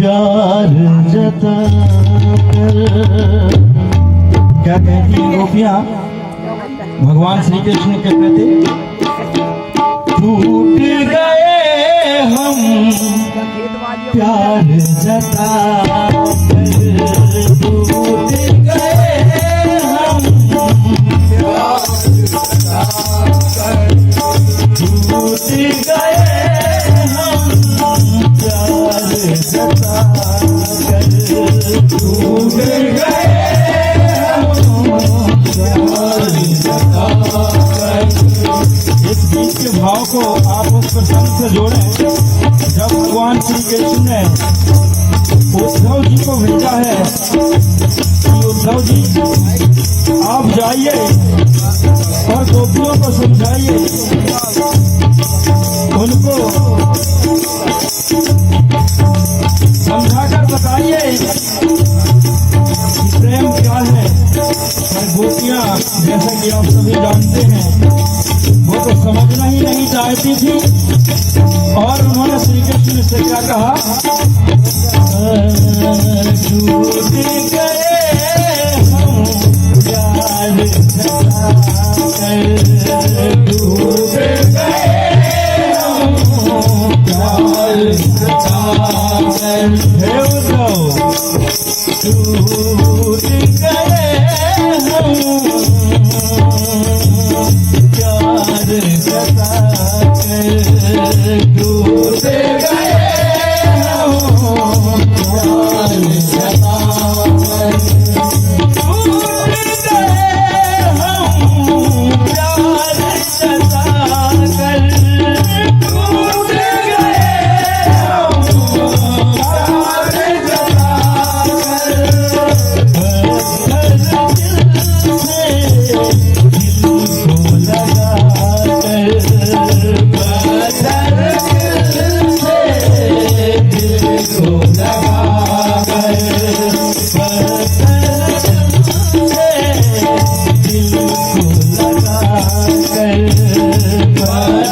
प्यार जता कर। क्या कहती हैं गोपियां भगवान श्री कृष्ण के प्रति? टूट गए हम प्यार जता कर, टूट गए हम प्यार जता कर, टूट गए हम प्यार जता कर, टूट गए इस गीत के भाव को आप उस प्रसंग से जोड़ें जब भगवान श्री कृष्ण ने उद्धव जी को भेजा है कि उद्धव जी आप जाइए और गोपियों को समझाइए, उनको समझाकर बताइए कि प्रेम क्या है। और गोपियां जैसा कि आप सभी जानते हैं वो तो समझना ही नहीं चाहती थी और उन्होंने श्री कृष्ण से क्या कहा? टूट गए हम प्यार जता कर, टूट गए हम प्यार जता कर। हे उद्धव टूट गए हम प्यार जता कर, टूट गए हम प्यार जता कर, टूट गए हम प्यार जता कर, टूट गए हम प्यार जता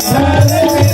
कर